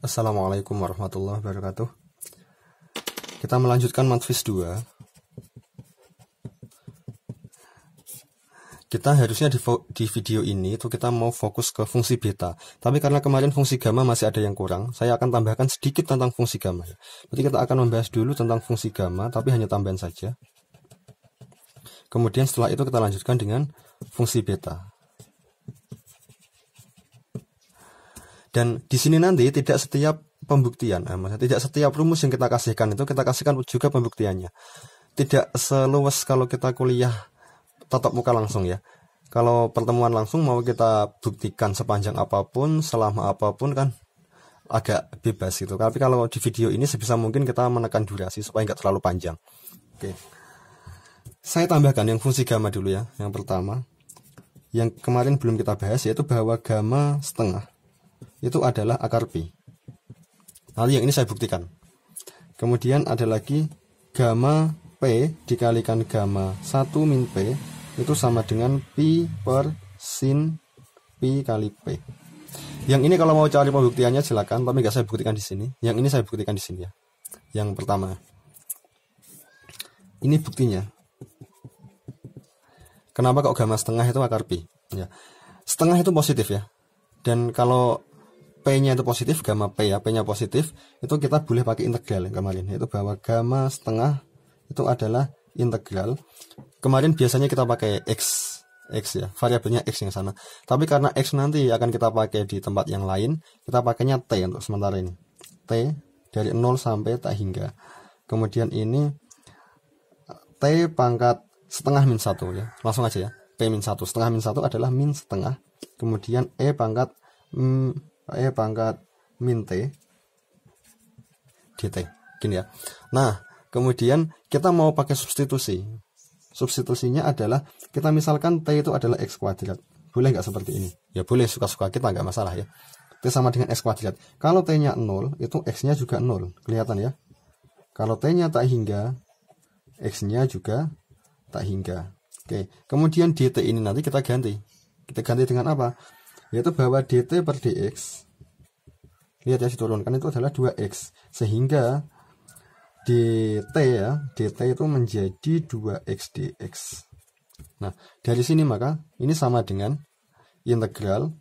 Assalamualaikum warahmatullahi wabarakatuh. Kita melanjutkan matfiz 2. Kita harusnya di video ini itu kita mau fokus ke fungsi beta. Tapi karena kemarin fungsi gamma masih ada yang kurang, saya akan tambahkan sedikit tentang fungsi gamma. Jadi kita akan membahas dulu tentang fungsi gamma, tapi hanya tambahan saja. Kemudian setelah itu kita lanjutkan dengan fungsi beta. Dan di sini nanti tidak setiap pembuktian, tidak setiap rumus yang kita kasihkan itu kita kasihkan juga pembuktiannya. Tidak seluas kalau kita kuliah tatap muka langsung ya. Kalau pertemuan langsung mau kita buktikan sepanjang apapun, selama apapun kan agak bebas gitu. Tapi kalau di video ini sebisa mungkin kita menekan durasi supaya nggak terlalu panjang. Oke. Saya tambahkan yang fungsi gamma dulu ya. Yang pertama, yang kemarin belum kita bahas yaitu bahwa gamma setengah itu adalah akar pi. Nanti yang ini saya buktikan. Kemudian ada lagi gamma P dikalikan gamma 1 min P itu sama dengan pi per sin pi kali P. Yang ini kalau mau cari pembuktiannya silakan, tapi nggak saya buktikan di sini. Yang ini saya buktikan di sini ya. Yang pertama. Ini buktinya. Kenapa kok gamma setengah itu akar pi? Ya. Setengah itu positif ya. Dan kalau P-nya itu positif, gamma P ya, P-nya positif, itu kita boleh pakai integral yang kemarin, yaitu bahwa gamma setengah itu adalah integral. Kemarin biasanya kita pakai X ya, variabelnya X yang sana. Tapi karena X nanti akan kita pakai di tempat yang lain, kita pakainya T untuk sementara ini. T dari 0 sampai tak hingga. Kemudian ini T pangkat setengah min 1 ya, langsung aja ya, P min 1, setengah min 1 adalah min setengah. Kemudian E pangkat min T dt gini ya. Nah kemudian kita mau pakai substitusi. Substitusinya adalah kita misalkan T itu adalah X kuadrat. Boleh nggak seperti ini? Ya boleh, suka-suka kita, nggak masalah ya. T sama dengan X kuadrat. Kalau T nya 0 itu X nya juga 0. Kelihatan ya. Kalau T nya tak hingga, X nya juga tak hingga. Oke. Kemudian dt ini nanti kita ganti. Kita ganti dengan apa? Yaitu bahwa dt per dx, lihat ya, diturunkan itu adalah 2x, sehingga dt ya, dt itu menjadi 2x dx. Nah dari sini maka ini sama dengan integral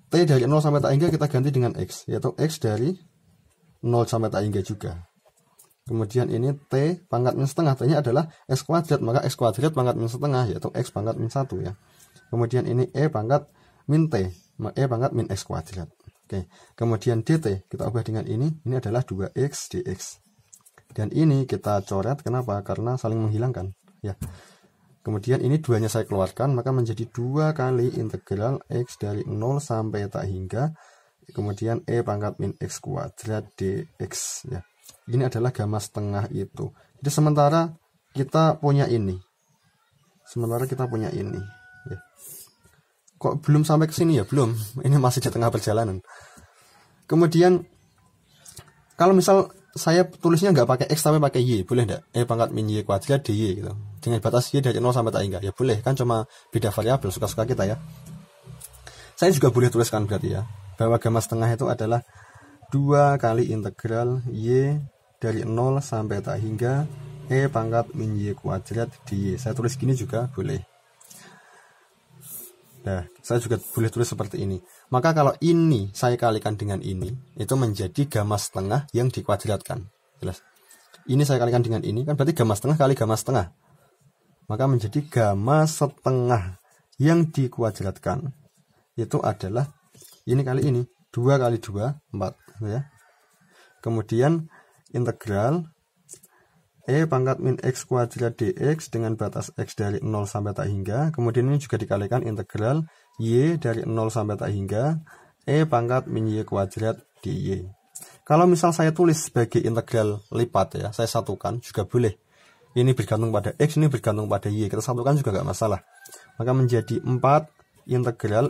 t dari 0 sampai tak hingga kita ganti dengan x, yaitu x dari 0 sampai tak hingga juga. Kemudian ini t pangkat min setengah, t nya adalah x kuadrat, maka x kuadrat pangkat min setengah, yaitu x pangkat min 1 ya. Kemudian ini e pangkat min t, e pangkat min x kuadrat. Oke. Kemudian dt kita ubah dengan ini adalah 2x dx. Dan ini kita coret, kenapa? Karena saling menghilangkan ya. Kemudian ini duanya saya keluarkan, maka menjadi 2 kali integral x dari 0 sampai tak hingga, kemudian e pangkat min x kuadrat dx ya. Ini adalah gamma setengah itu. Jadi sementara kita punya ini. Ya. Kok belum sampai ke sini ya? Belum. Ini masih di tengah perjalanan. Kemudian kalau misal saya tulisnya nggak pakai X tapi pakai Y, boleh nggak? E pangkat min Y kuadrat dy gitu. Dengan batas Y dari 0 sampai tak hingga. Ya boleh, kan cuma beda variabel, suka-suka kita ya. Saya juga boleh tuliskan berarti ya, bahwa gamma setengah itu adalah 2 kali integral Y dari 0 sampai tak hingga E pangkat min Y kuadrat dy. Saya tulis gini juga boleh. Nah, saya juga boleh tulis seperti ini. Maka kalau ini saya kalikan dengan ini, itu menjadi gamma setengah yang dikuadratkan. Jelas? Ini saya kalikan dengan ini, kan berarti gamma setengah kali gamma setengah. Maka menjadi gamma setengah yang dikuadratkan. Itu adalah ini kali ini. 2 kali 2, 4. Ya. Kemudian integral E pangkat min x kuadrat dx dengan batas x dari 0 sampai tak hingga. Kemudian ini juga dikalikan integral y dari 0 sampai tak hingga E pangkat min y kuadrat dy. Kalau misal saya tulis sebagai integral lipat ya, saya satukan juga boleh. Ini bergantung pada x, ini bergantung pada y. Kita satukan juga nggak masalah. Maka menjadi 4 integral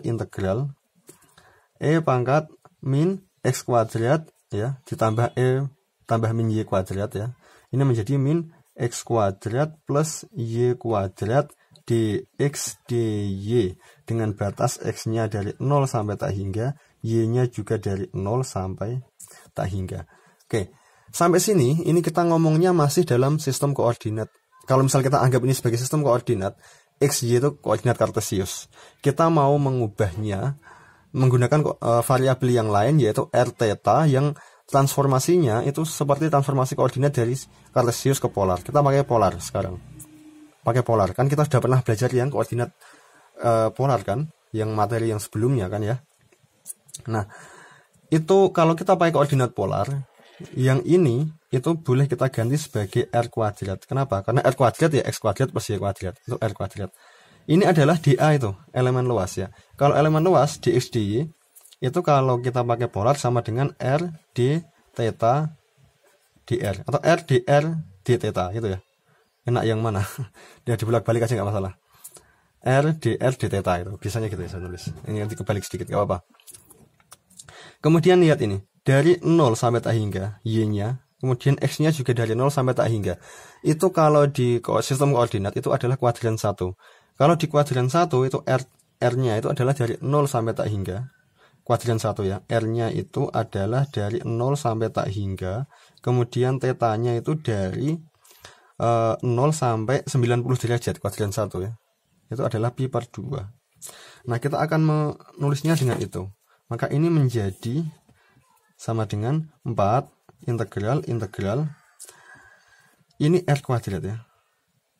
E pangkat min x kuadrat ya, ditambah E tambah min y kuadrat ya. Ini menjadi min x kuadrat plus y kuadrat dx dy dengan batas x-nya dari 0 sampai tak hingga, y-nya juga dari 0 sampai tak hingga. Oke, sampai sini ini kita ngomongnya masih dalam sistem koordinat. Kalau misal kita anggap ini sebagai sistem koordinat, x, y itu koordinat kartesius. Kita mau mengubahnya menggunakan variabel yang lain, yaitu r theta, yang transformasinya itu seperti transformasi koordinat dari kartesius ke polar. Kita pakai polar sekarang. Pakai polar. Kan kita sudah pernah belajar yang koordinat polar kan, yang materi yang sebelumnya kan ya. Nah, itu kalau kita pakai koordinat polar, yang ini itu boleh kita ganti sebagai r kuadrat. Kenapa? Karena r kuadrat ya x kuadrat plus y kuadrat. Itu r kuadrat. Ini adalah dA, itu elemen luas ya. Kalau elemen luas dx dy itu kalau kita pakai polar sama dengan r d theta dr atau r dr d theta gitu ya. Enak yang mana? Dia dibolak-balik aja nggak masalah. R dr d theta itu biasanya gitu ya saya tulis. Ini nanti kebalik sedikit nggak apa-apa. Kemudian lihat ini, dari 0 sampai tak hingga y-nya, kemudian x-nya juga dari 0 sampai tak hingga. Itu kalau di sistem koordinat itu adalah kuadran 1. Kalau di kuadran 1 itu r-nya itu adalah dari 0 sampai tak hingga. Kuadran 1 ya, r-nya itu adalah dari 0 sampai tak hingga, kemudian theta-nya itu dari 0 sampai 90 derajat, kuadran 1 ya. Itu adalah pi per 2. Nah, kita akan menulisnya dengan itu. Maka ini menjadi sama dengan 4 integral ini r kuadrat ya.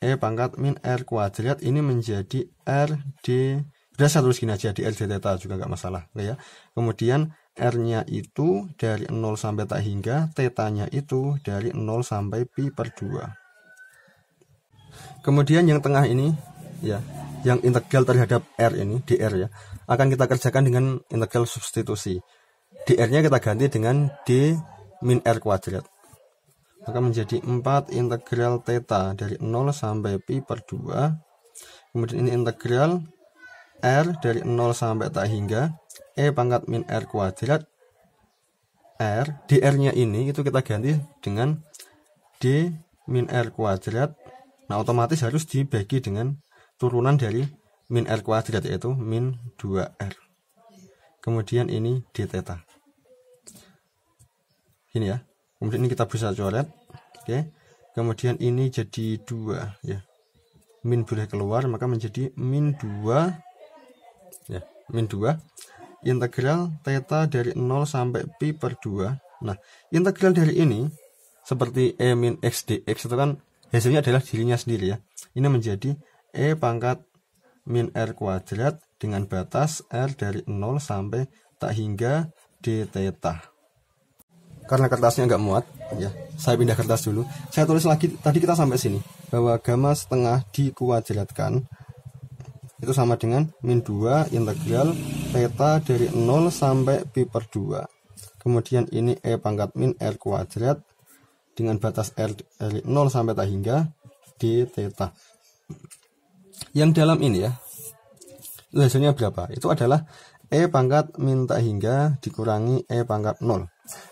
E pangkat min r kuadrat ini menjadi r d. Udah saya tulis gini aja, di r d theta juga nggak masalah ya. Kemudian r-nya itu dari 0 sampai tak hingga, theta-nya itu dari 0 sampai pi per 2. Kemudian yang tengah ini ya, yang integral terhadap r ini, dr ya, akan kita kerjakan dengan integral substitusi. Dr-nya kita ganti dengan d min r kuadrat. Maka menjadi 4 integral theta dari 0 sampai pi per 2. Kemudian ini integral r dari 0 sampai tak hingga e pangkat min r kuadrat r. Dr-nya ini itu kita ganti dengan d min r kuadrat. Nah, otomatis harus dibagi dengan turunan dari min r kuadrat, yaitu min 2r. Kemudian ini d theta. Ini ya. Kemudian ini kita bisa coret. Oke. Kemudian ini jadi 2 ya. Min boleh keluar, maka menjadi min 2 ya, min 2 integral theta dari 0 sampai pi per 2. Nah, integral dari ini seperti e min x dx itu kan hasilnya adalah dirinya sendiri ya. Ini menjadi e pangkat min r kuadrat dengan batas r dari 0 sampai tak hingga d theta. Karena kertasnya nggak muat ya, saya pindah kertas dulu. Saya tulis lagi, tadi kita sampai sini bahwa gamma setengah dikuadratkan itu sama dengan min 2 integral theta dari 0 sampai pi per 2. Kemudian ini e pangkat min r kuadrat dengan batas r dari 0 sampai tak hingga d theta. Yang dalam ini ya, itu hasilnya berapa? Itu adalah e pangkat min tak hingga dikurangi e pangkat 0.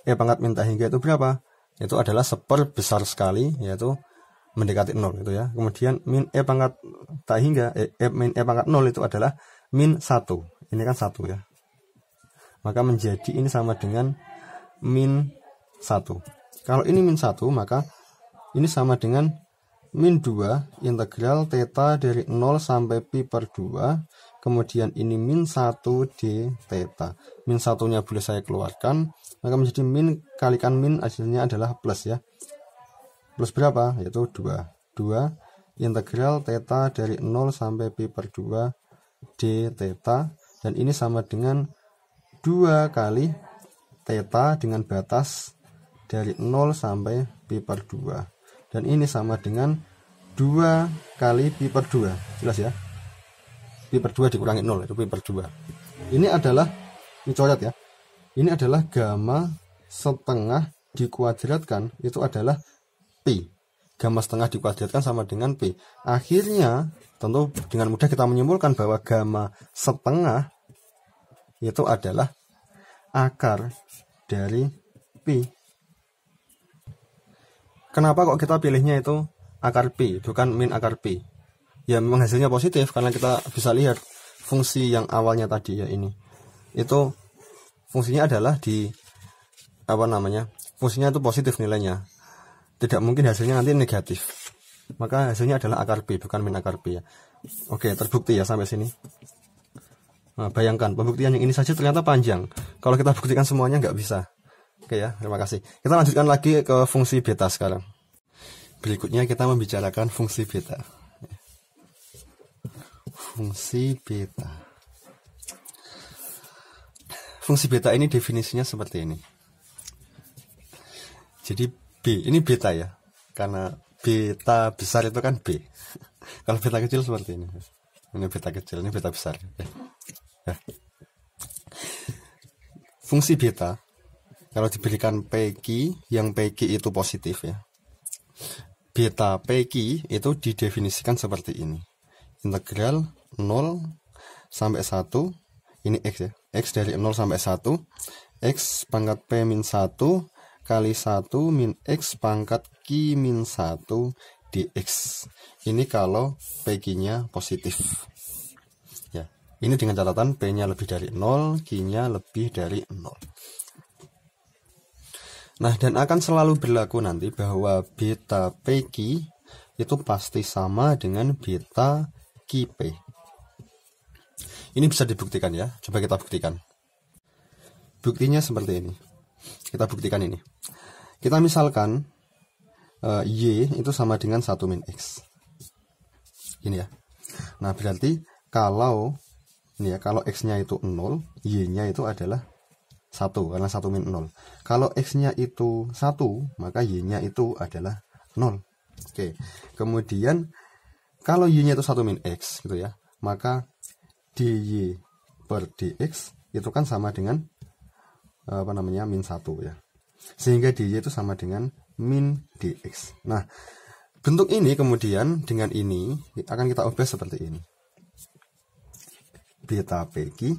E pangkat min tak hingga itu berapa? Itu adalah seperbesar sekali, yaitu mendekati 0 itu ya. Kemudian min e pangkat tak hingga min e pangkat 0 itu adalah min 1. Ini kan 1 ya. Maka menjadi ini sama dengan min 1. Kalau ini min 1, maka ini sama dengan min 2 integral theta dari 0 sampai pi per 2. Kemudian ini min 1 d theta. Min 1-nya boleh saya keluarkan, maka menjadi min kalikan min hasilnya adalah plus ya. Plus berapa? Yaitu 2. 2 integral theta dari 0 sampai pi per 2 d theta. Dan ini sama dengan 2 kali theta dengan batas dari 0 sampai pi per 2. Dan ini sama dengan 2 kali pi per 2. Jelas ya? Pi per 2 dikurangi 0 itu pi per 2. Ini adalah, ini coret ya. Ini adalah gamma setengah dikuadratkan, itu adalah pi. Gamma setengah dikuadratkan sama dengan pi. Akhirnya tentu dengan mudah kita menyimpulkan bahwa gamma setengah itu adalah akar dari pi. Kenapa kok kita pilihnya itu akar pi, bukan min akar pi? ya memang hasilnya positif karena kita bisa lihat fungsi yang awalnya tadi ya ini. Itu fungsinya adalah di fungsinya itu positif nilainya. Tidak mungkin hasilnya nanti negatif. Maka hasilnya adalah akar B, bukan min akar B ya. Oke, terbukti ya sampai sini. Nah, bayangkan pembuktian yang ini saja ternyata panjang. Kalau kita buktikan semuanya nggak bisa. Oke ya, terima kasih. Kita lanjutkan lagi ke fungsi beta sekarang. Berikutnya kita membicarakan fungsi beta. Fungsi beta. Fungsi beta ini definisinya seperti ini. Jadi B, ini beta ya. Karena beta besar itu kan B. Kalau beta kecil seperti ini. Ini beta kecil, ini beta besar. Ya. Fungsi beta, kalau diberikan PQ, yang PQ itu positif ya. Beta PQ itu didefinisikan seperti ini. Integral 0 sampai 1, ini X ya. X dari 0 sampai 1, X pangkat P min 1 kali 1 min X pangkat Q min 1 dx. Ini kalau PQ-nya positif. Ya, ini dengan catatan P-nya lebih dari 0, Q-nya lebih dari 0. Nah, dan akan selalu berlaku nanti bahwa beta PQ itu pasti sama dengan beta QP. Ini bisa dibuktikan ya. Coba kita buktikan. Buktinya seperti ini. Kita buktikan ini. Kita misalkan Y itu sama dengan 1 min X. Ini ya. Nah, berarti kalau ini ya, kalau X-nya itu 0, Y-nya itu adalah 1 karena 1 min 0. Kalau X-nya itu 1, maka Y-nya itu adalah 0. Oke. Kemudian kalau Y-nya itu 1 min X gitu ya, maka dy per dx itu kan sama dengan min 1 ya. Sehingga dy itu sama dengan min dx. Nah, bentuk ini kemudian dengan ini akan kita ubah seperti ini. Beta PQ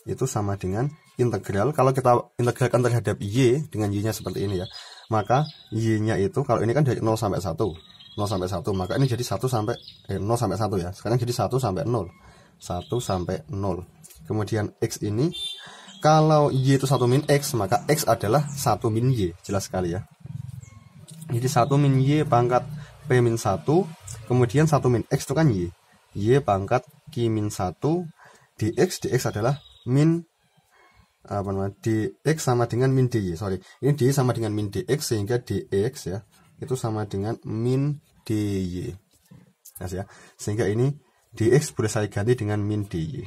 itu sama dengan integral, kalau kita integralkan terhadap y dengan y-nya seperti ini ya, maka y-nya itu kalau ini kan dari 0 sampai 1, 0 sampai 1, maka ini jadi 1 sampai 0 sampai 1 ya. Sekarang jadi 1 sampai 0. 1 sampai 0. Kemudian X ini, kalau Y itu 1 min X, maka X adalah 1 min Y. Jelas sekali ya. Jadi 1 min Y pangkat P min 1. Kemudian 1 min X itu kan Y. Y pangkat Q min 1. Dx, dx adalah min, dx sama dengan min dy. Sorry, ini dy sama dengan min dx, sehingga dx ya, itu sama dengan min dy. Ya, sehingga ini dx boleh saya ganti dengan min dy.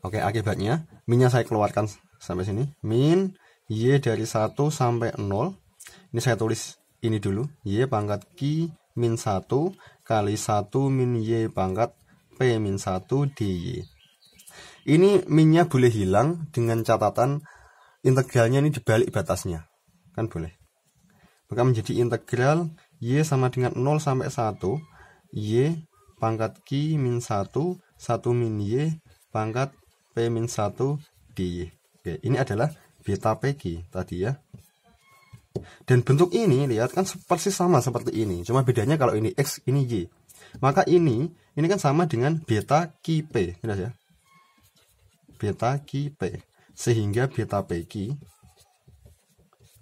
Oke, akibatnya minnya saya keluarkan sampai sini. Min y dari 1 sampai 0. Ini saya tulis ini dulu. Y pangkat Q min 1 kali 1 min y pangkat P min 1 dy. Ini minnya boleh hilang dengan catatan integralnya ini dibalik batasnya. Kan boleh. Maka menjadi integral y sama dengan 0 sampai 1. Y pangkat Q min 1, 1 min Y pangkat P min 1 dy. Oke, ini adalah beta PQ tadi ya. Dan bentuk ini lihat kan persis sama seperti ini. Cuma bedanya kalau ini X, ini Y. Maka ini kan sama dengan beta QP. Jelas ya? Beta QP. Sehingga beta PQ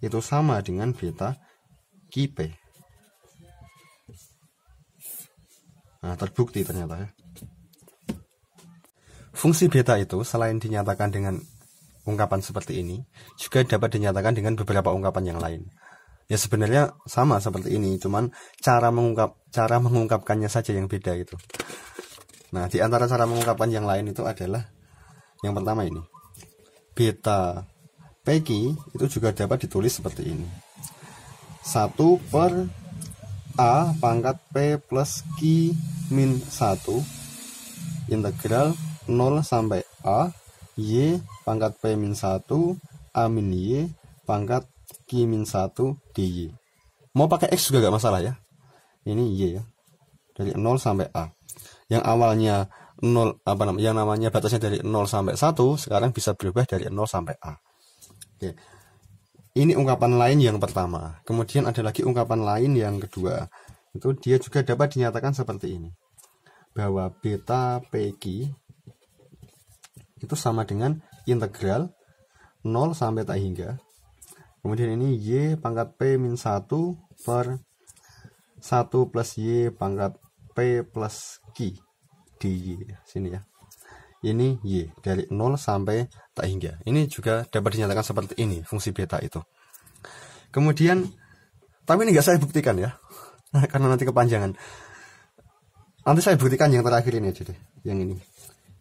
itu sama dengan beta QP. Nah, terbukti ternyata ya. Fungsi beta itu selain dinyatakan dengan ungkapan seperti ini, juga dapat dinyatakan dengan beberapa ungkapan yang lain. Ya sebenarnya sama seperti ini, cuman cara mengungkapkannya saja yang beda gitu. Nah, di antara cara mengungkapkan yang lain itu adalah yang pertama ini. Beta PQ itu juga dapat ditulis seperti ini. 1 per A pangkat P plus Q min 1 integral 0 sampai A Y pangkat P min 1 A min Y pangkat Q min 1 dy. Mau pakai X juga gak masalah ya. Ini Y ya. Dari 0 sampai A. Yang awalnya 0 yang namanya batasnya dari 0 sampai 1 sekarang bisa berubah dari 0 sampai A. Oke. Ini ungkapan lain yang pertama. Kemudian ada lagi ungkapan lain yang kedua. itu dia juga dapat dinyatakan seperti ini, bahwa beta PQ itu sama dengan integral 0 sampai tak hingga. Kemudian ini Y pangkat P min 1 per 1 plus Y pangkat P plus Q di sini ya. Ini Y dari 0 sampai tak hingga. Ini juga dapat dinyatakan seperti ini fungsi beta itu. Kemudian, tapi ini nggak saya buktikan ya, karena nanti kepanjangan. Nanti saya buktikan yang terakhir ini aja deh, yang ini.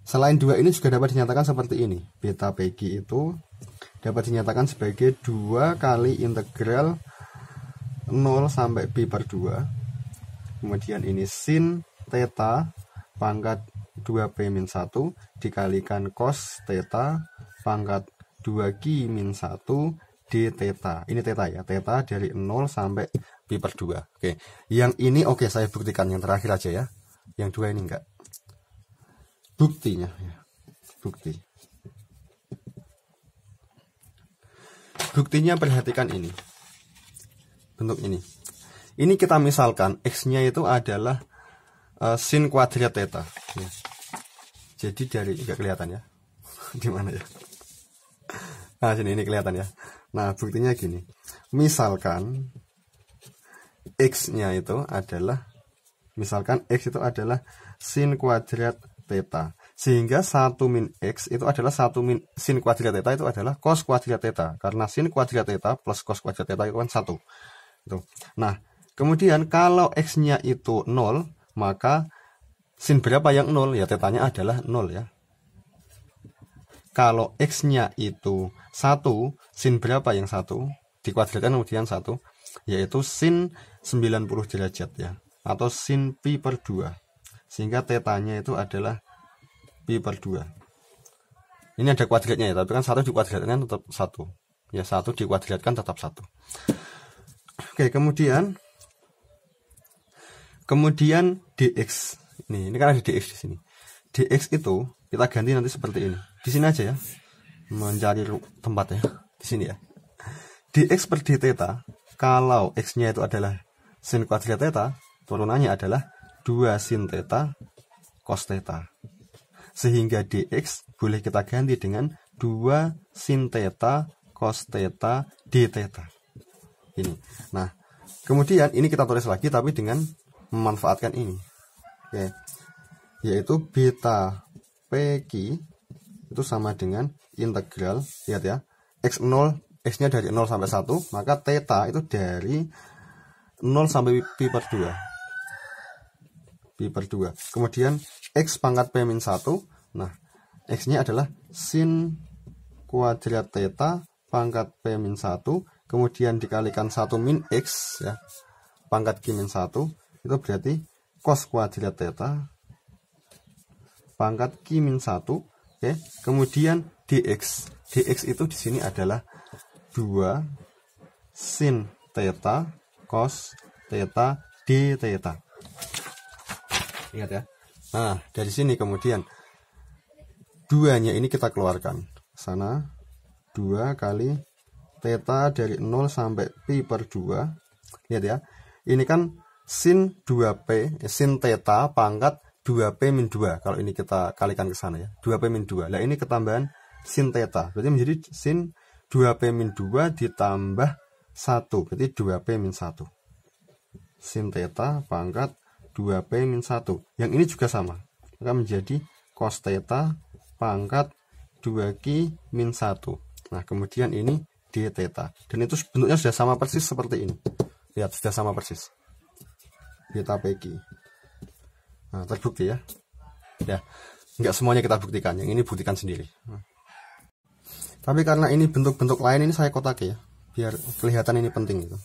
Selain dua ini juga dapat dinyatakan seperti ini. Beta PQ itu dapat dinyatakan sebagai 2 kali integral 0 sampai pi per 2. Kemudian ini sin theta pangkat 2p min 1 dikalikan cos theta pangkat 2q min 1 d theta. Ini theta ya, theta dari 0 sampai pi per 2. Oke, yang ini oke, saya buktikan yang terakhir aja ya. Yang dua ini enggak. Buktinya ya. Buktinya perhatikan ini. Bentuk ini. Ini kita misalkan x-nya itu adalah sin kuadrat theta ya. Jadi dari enggak kelihatan ya. Di mana ya? Nah, sini ini kelihatan ya. Nah, buktinya gini. Misalkan x-nya itu adalah x itu adalah sin kuadrat theta. Sehingga 1 min x itu adalah 1 min sin kuadrat theta itu adalah cos kuadrat theta. Karena sin kuadrat theta plus cos kuadrat theta itu kan 1. Tuh. Nah, kemudian kalau x-nya itu 0, maka sin berapa yang 0? Ya tetanya adalah 0 ya. Kalau x-nya itu 1, sin berapa yang 1? Dikuadratkan kemudian 1, yaitu sin 90 derajat ya. Atau sin pi per 2. Sehingga tetanya itu adalah pi per 2. Ini ada kuadratnya ya, tapi kan 1 dikuadratkan tetap 1. Ya, 1 dikuadratkan tetap 1. Oke, kemudian dx. Ini kan ada dx di sini. Dx itu kita ganti nanti seperti ini. Di sini aja ya. Mencari tempatnya di sini ya. Dx per d theta, kalau x-nya itu adalah sin kuadrat theta, turunannya adalah 2 sin theta cos theta. Sehingga dx boleh kita ganti dengan 2 sin theta cos theta d theta. Ini. Nah, kemudian ini kita tulis lagi tapi dengan memanfaatkan ini. Oke. Yaitu beta PQ itu sama dengan integral, lihat ya, x0, x-nya dari 0 sampai 1, maka theta itu dari 0 sampai pi per 2. Pi per 2. Kemudian x pangkat p min 1. Nah, x-nya adalah sin kuadrat theta pangkat p min 1, kemudian dikalikan 1 min x ya, pangkat q min 1, itu berarti cos kuadrat theta pangkat q min 1. Oke, kemudian dx. Dx itu di sini adalah 2 sin theta cos theta d theta. Ingat ya. Nah, dari sini kemudian 2-nya ini kita keluarkan. Sana 2 kali theta dari 0 sampai pi per 2. Lihat ya. Ini kan sin 2p, sin theta pangkat 2p min 2. Kalau ini kita kalikan ke sana ya. 2p min 2. Nah, ini ketambahan sin theta. Berarti menjadi sin 2p min 2 ditambah 1. Berarti 2p min 1. Sin theta pangkat 2p min 1. Yang ini juga sama. Maka menjadi cos theta pangkat 2q min 1. Nah, kemudian ini d theta. Dan itu bentuknya sudah sama persis seperti ini. Lihat, sudah sama persis. Beta PQ. Nah, terbukti ya. Ya, nggak semuanya kita buktikan. Yang ini buktikan sendiri. Tapi karena ini bentuk-bentuk lain ini saya kotak ya. Biar kelihatan ini penting gitu.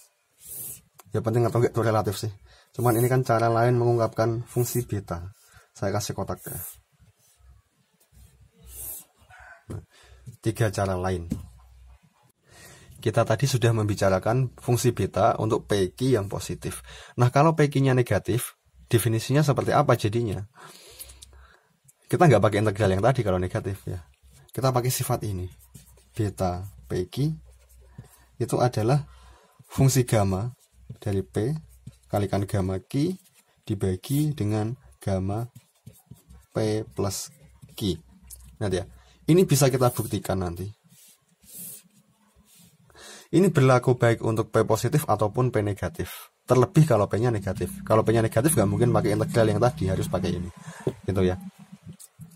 Ya penting atau enggak itu relatif sih. Cuman ini kan cara lain mengungkapkan fungsi beta. Saya kasih kotak ya. Nah, 3 cara lain. Kita tadi sudah membicarakan fungsi beta untuk PQ yang positif. Nah, kalau PQ-nya negatif, definisinya seperti apa jadinya? Kita nggak pakai integral yang tadi kalau negatif ya. Kita pakai sifat ini. Beta PQ itu adalah fungsi gamma dari P kalikan gamma Q dibagi dengan gamma P plus Q. Nanti ya, ini bisa kita buktikan nanti. Ini berlaku baik untuk P positif ataupun P negatif. Terlebih kalau P-nya negatif. Kalau P-nya negatif nggak mungkin pakai integral yang tadi, harus pakai ini. Gitu ya.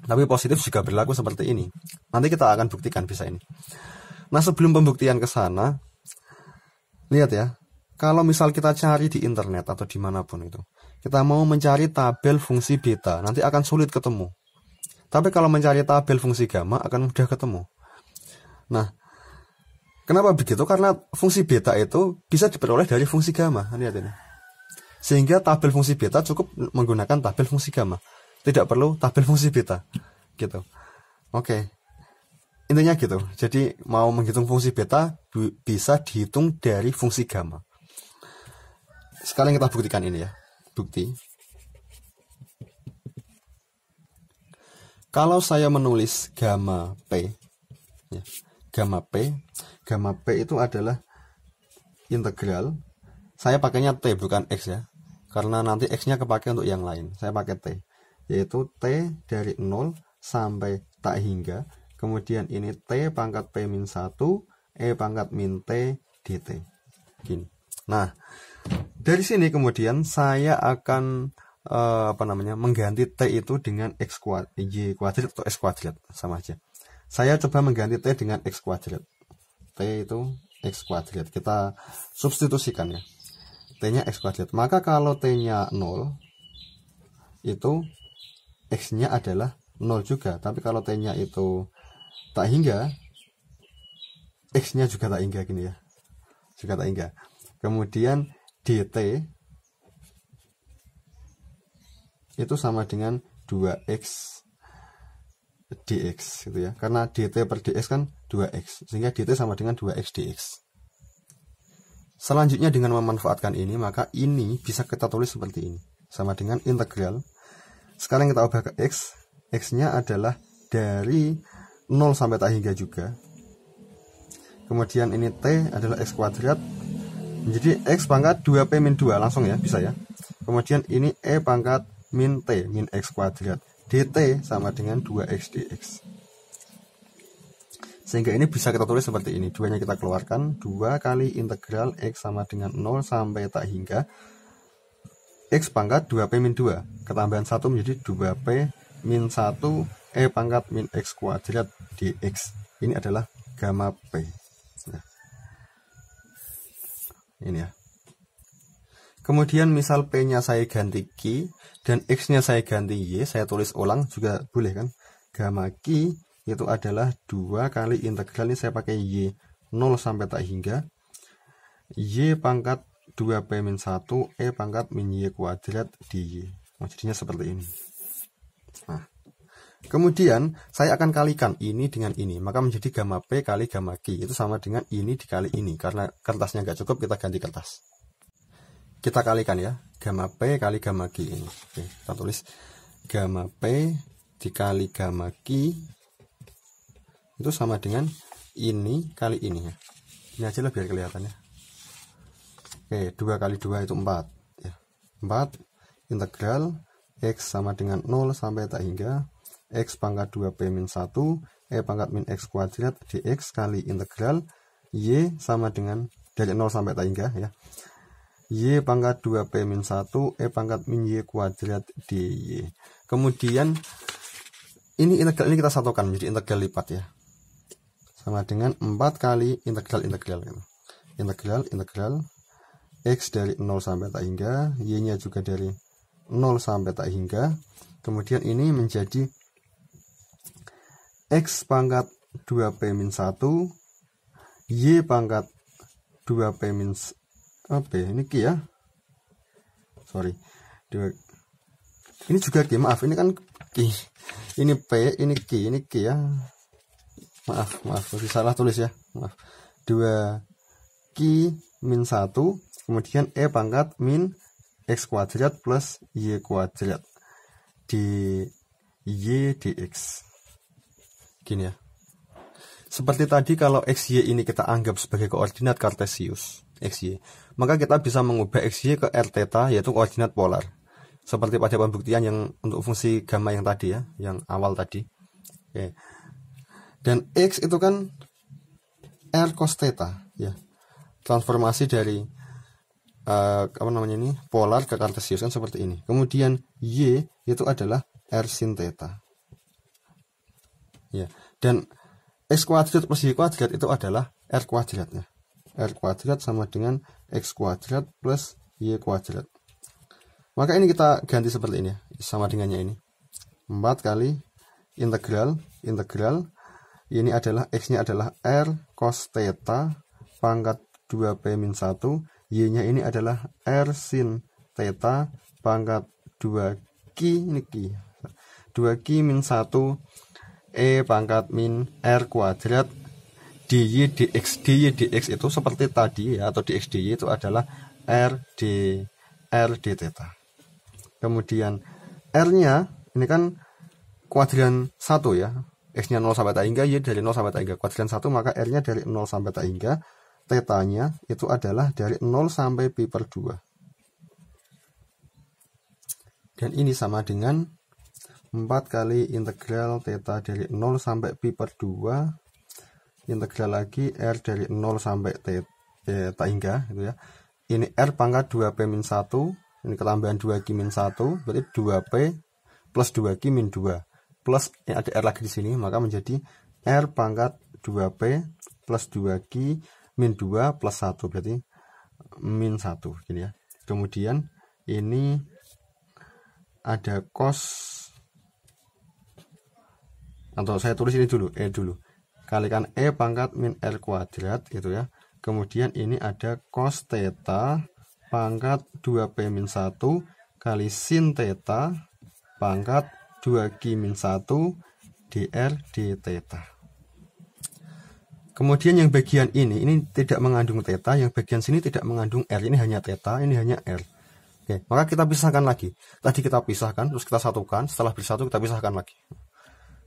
Tapi positif juga berlaku seperti ini. Nanti kita akan buktikan bisa ini. Nah, sebelum pembuktian ke sana, lihat ya. Kalau misal kita cari di internet atau dimanapun itu, kita mau mencari tabel fungsi beta, nanti akan sulit ketemu. Tapi kalau mencari tabel fungsi gamma akan mudah ketemu. Nah, kenapa begitu? Karena fungsi beta itu bisa diperoleh dari fungsi gamma. Lihat ini. Sehingga tabel fungsi beta cukup menggunakan tabel fungsi gamma. Tidak perlu tabel fungsi beta. Gitu. Oke. Intinya gitu. Jadi mau menghitung fungsi beta bisa dihitung dari fungsi gamma. Sekalian kita buktikan ini ya. Bukti. Kalau saya menulis gamma P, ya, gamma P itu adalah integral. Saya pakainya T bukan X ya, karena nanti X-nya kepake untuk yang lain. Saya pakai T, yaitu T dari 0 sampai tak hingga. Kemudian ini T pangkat P min 1, E pangkat min T dt. Gini. Nah, dari sini kemudian saya akan mengganti T itu dengan X kuadrat, Y kuadrat atau X kuadrat, sama aja. Saya coba mengganti T dengan X kuadrat. T itu X kuadrat. Kita substitusikan ya. T-nya X kuadrat. Maka kalau T-nya 0, itu X-nya adalah 0 juga. Tapi kalau T-nya itu tak hingga, X-nya juga tak hingga gini ya. Juga tak hingga. Kemudian dt itu sama dengan 2x dx gitu ya. Karena dt per dx kan 2x, sehingga dt sama dengan 2x dx. Selanjutnya dengan memanfaatkan ini, maka ini bisa kita tulis seperti ini. Sama dengan integral. Sekarang kita ubah ke x. X-nya adalah dari 0 sampai tak hingga juga. Kemudian ini t adalah x kuadrat. Jadi x pangkat 2p min 2 langsung ya, bisa ya. Kemudian ini e pangkat min t min x kuadrat dt sama dengan 2x dx. Sehingga ini bisa kita tulis seperti ini. Duanya kita keluarkan. 2 kali integral x sama dengan 0 sampai tak hingga x pangkat 2p min 2. Ketambahan 1 menjadi 2p min 1 e pangkat min x kuadrat dx. Ini adalah gamma p. Nah, ini ya. Kemudian misal P-nya saya ganti Q dan X-nya saya ganti Y, saya tulis ulang juga boleh kan. Gamma Q itu adalah 2 kali integral, ini saya pakai Y 0 sampai tak hingga Y pangkat 2P min 1 E pangkat min Y kuadrat dy. Nah, jadinya seperti ini. Nah, kemudian saya akan kalikan ini dengan ini, maka menjadi gamma P kali gamma Q itu sama dengan ini dikali ini. Karena kertasnya nggak cukup, kita ganti kertas. Kita kalikan ya, gamma P kali gamma Q ini. Oke, kita tulis gamma P dikali gamma Q itu sama dengan ini kali ini ya. Ini aja lah biar kelihatannya. Oke, 2 kali 2 itu 4 ya. 4 integral X sama dengan 0 sampai tak hingga X pangkat 2P min 1 E pangkat min X kuadrat dx kali integral Y sama dengan dari 0 sampai tak hingga ya, Y pangkat 2P min 1 E pangkat min Y kuadrat dy. Kemudian ini integral ini kita satukan menjadi integral lipat ya, sama dengan 4 kali integral X dari 0 sampai tak hingga, Y nya juga dari 0 sampai tak hingga. Kemudian ini menjadi X pangkat 2P min 1 Y pangkat 2P min ini Q ya, sorry, ini juga Q, maaf, ini kan Q, ini P, ini Q ya, maaf, salah tulis ya, maaf. 2 Q min 1 kemudian E pangkat min X kuadrat plus Y kuadrat dy dx. Gini ya, seperti tadi kalau x, y ini kita anggap sebagai koordinat kartesius, XY. Maka kita bisa mengubah XY ke R theta, yaitu koordinat polar. Seperti pada pembuktian yang untuk fungsi gamma yang tadi ya, yang awal tadi. Oke. Dan X itu kan R cos theta ya. Transformasi dari polar ke kartesius kan seperti ini. Kemudian Y itu adalah R sin theta. Ya. Dan X kuadrat plus Y kuadrat itu adalah R kuadratnya. R kuadrat sama dengan X kuadrat plus Y kuadrat. Maka ini kita ganti seperti ini ya, sama dengannya ini. 4 kali integral ini adalah X-nya adalah R cos theta pangkat 2P-1, Y-nya ini adalah R sin theta pangkat 2Q, ini Q. 2Q min 1 E pangkat min R kuadrat dy dx itu seperti tadi ya, atau dx dy itu adalah R d theta. Kemudian R-nya ini kan kuadran 1 ya. X-nya 0 sampai tak hingga, Y dari 0 sampai tak hingga. Kuadran 1 maka R-nya dari 0 sampai tak hingga. Theta-nya itu adalah dari 0 sampai pi per 2. Dan ini sama dengan 4 kali integral theta dari 0 sampai pi per 2. Integral lagi R dari 0 sampai tak hingga gitu ya. Ini R pangkat 2P min 1. Ini ketambahan 2Q min 1, berarti 2P plus 2Q min 2. Plus ada R lagi di sini, maka menjadi R pangkat 2P plus 2Q min 2 plus 1, berarti min 1 gini ya. Kemudian ini ada cos, atau saya tulis ini dulu, E dulu. Kalikan E pangkat min R kuadrat gitu ya. Kemudian ini ada cos theta pangkat 2P min 1 kali sin theta pangkat 2Q min 1 dr d theta. Kemudian yang bagian ini tidak mengandung theta, yang bagian sini tidak mengandung R, ini hanya theta, ini hanya R. Oke, maka kita pisahkan lagi. Tadi kita pisahkan, terus kita satukan, setelah bersatu kita pisahkan lagi.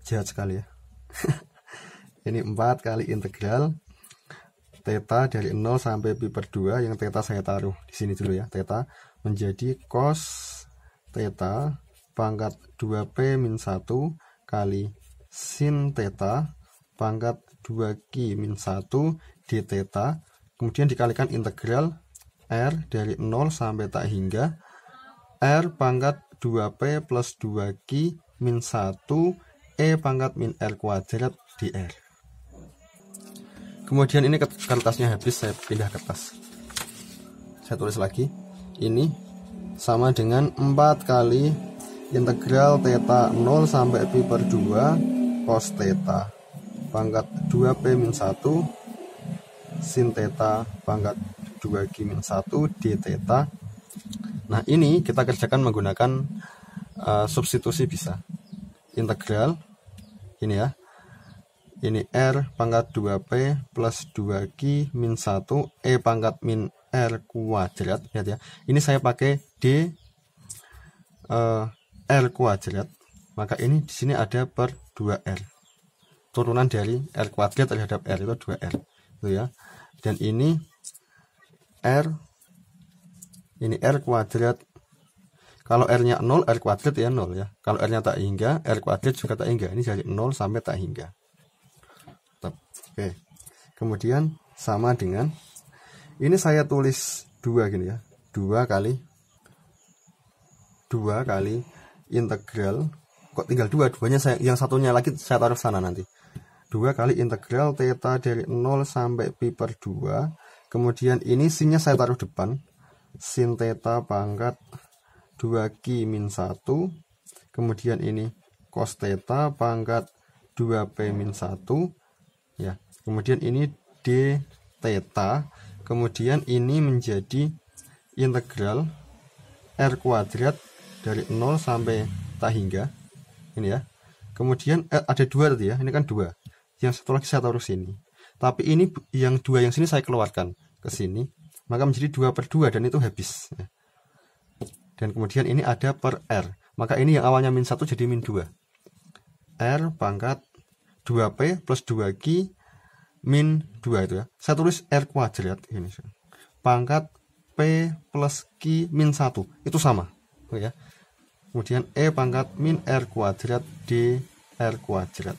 Jahat sekali ya. Ini 4 kali integral theta dari 0 sampai pi per 2, yang theta saya taruh di sini dulu ya. Theta menjadi cos theta pangkat 2P min 1 kali sin theta pangkat 2Q min 1 d theta. Kemudian dikalikan integral R dari 0 sampai tak hingga R pangkat 2P plus 2Q min 1 E pangkat min R kuadrat dr. Kemudian ini kertasnya habis, saya pindah kertas. Saya tulis lagi. Ini sama dengan 4 kali integral theta 0 sampai pi per 2 cos theta pangkat 2P min 1 sin theta pangkat 2Q min 1 d theta. Nah ini kita kerjakan menggunakan substitusi bisa. Integral ini ya. Ini R pangkat 2P plus 2Q min 1 E pangkat min R kuadrat. Lihat ya. Ini saya pakai D R kuadrat. Maka ini di sini ada per 2R. Turunan dari R kuadrat terhadap R itu 2R. Itu ya. Dan ini R kuadrat. Kalau R-nya 0, R kuadrat ya 0 ya. Kalau R-nya tak hingga, R kuadrat juga tak hingga. Ini dari 0 sampai tak hingga. Oke. Kemudian sama dengan ini saya tulis 2 gini ya. 2 kali integral, kok tinggal 2, duanya saya, yang satunya lagi saya taruh sana nanti. 2 kali integral theta dari 0 sampai pi per 2. Kemudian ini sinnya saya taruh depan. Sin theta pangkat 2Q min 1. Kemudian ini cos theta pangkat 2P min 1. Ya, kemudian ini d theta, kemudian ini menjadi integral R kuadrat dari 0 sampai tak hingga. Ini ya. Kemudian ada 2 tadi ya, ini kan 2. Yang satu lagi saya taruh sini. Tapi ini yang 2 yang sini saya keluarkan ke sini, maka menjadi 2 per 2 dan itu habis. Dan kemudian ini ada per R. Maka ini yang awalnya min 1 jadi min 2. R pangkat 2P plus 2Q min 2 itu ya. Saya tulis R kuadrat ini. pangkat P plus Q min 1 itu sama, ya. Kemudian E pangkat min R kuadrat D R kuadrat.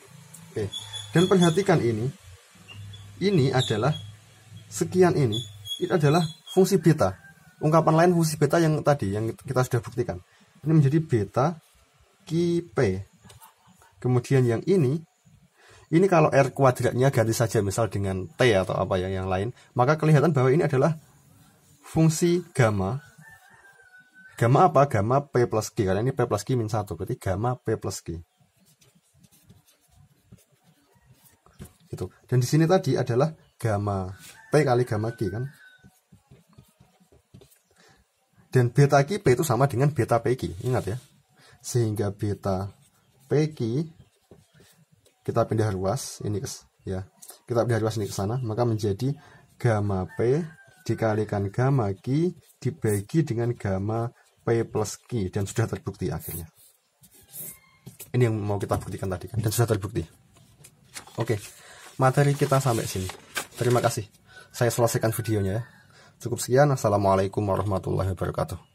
Oke. Dan perhatikan ini adalah sekian ini adalah fungsi beta. Ungkapan lain fungsi beta yang tadi yang kita sudah buktikan. Ini menjadi beta Q P. Kemudian yang ini kalau R kuadratnya ganti saja misal dengan T atau apa yang lain, maka kelihatan bahwa ini adalah fungsi gamma. Gamma apa? Gamma P plus Q. Karena ini P plus Q min 1. Berarti gamma P plus Q. Gitu. Dan di sini tadi adalah gamma P kali gamma Q kan. Dan beta Q P itu sama dengan beta P Q. Ingat ya. Sehingga beta P Q kita pindah ruas ini ya. Kita pindah ruas ini ke sana, maka menjadi gamma P dikalikan gamma Q dibagi dengan gamma P plus Q, dan sudah terbukti akhirnya. Ini yang mau kita buktikan tadi kan, dan sudah terbukti. Oke, materi kita sampai sini. Terima kasih. Saya selesaikan videonya ya. Cukup sekian. Assalamualaikum warahmatullahi wabarakatuh.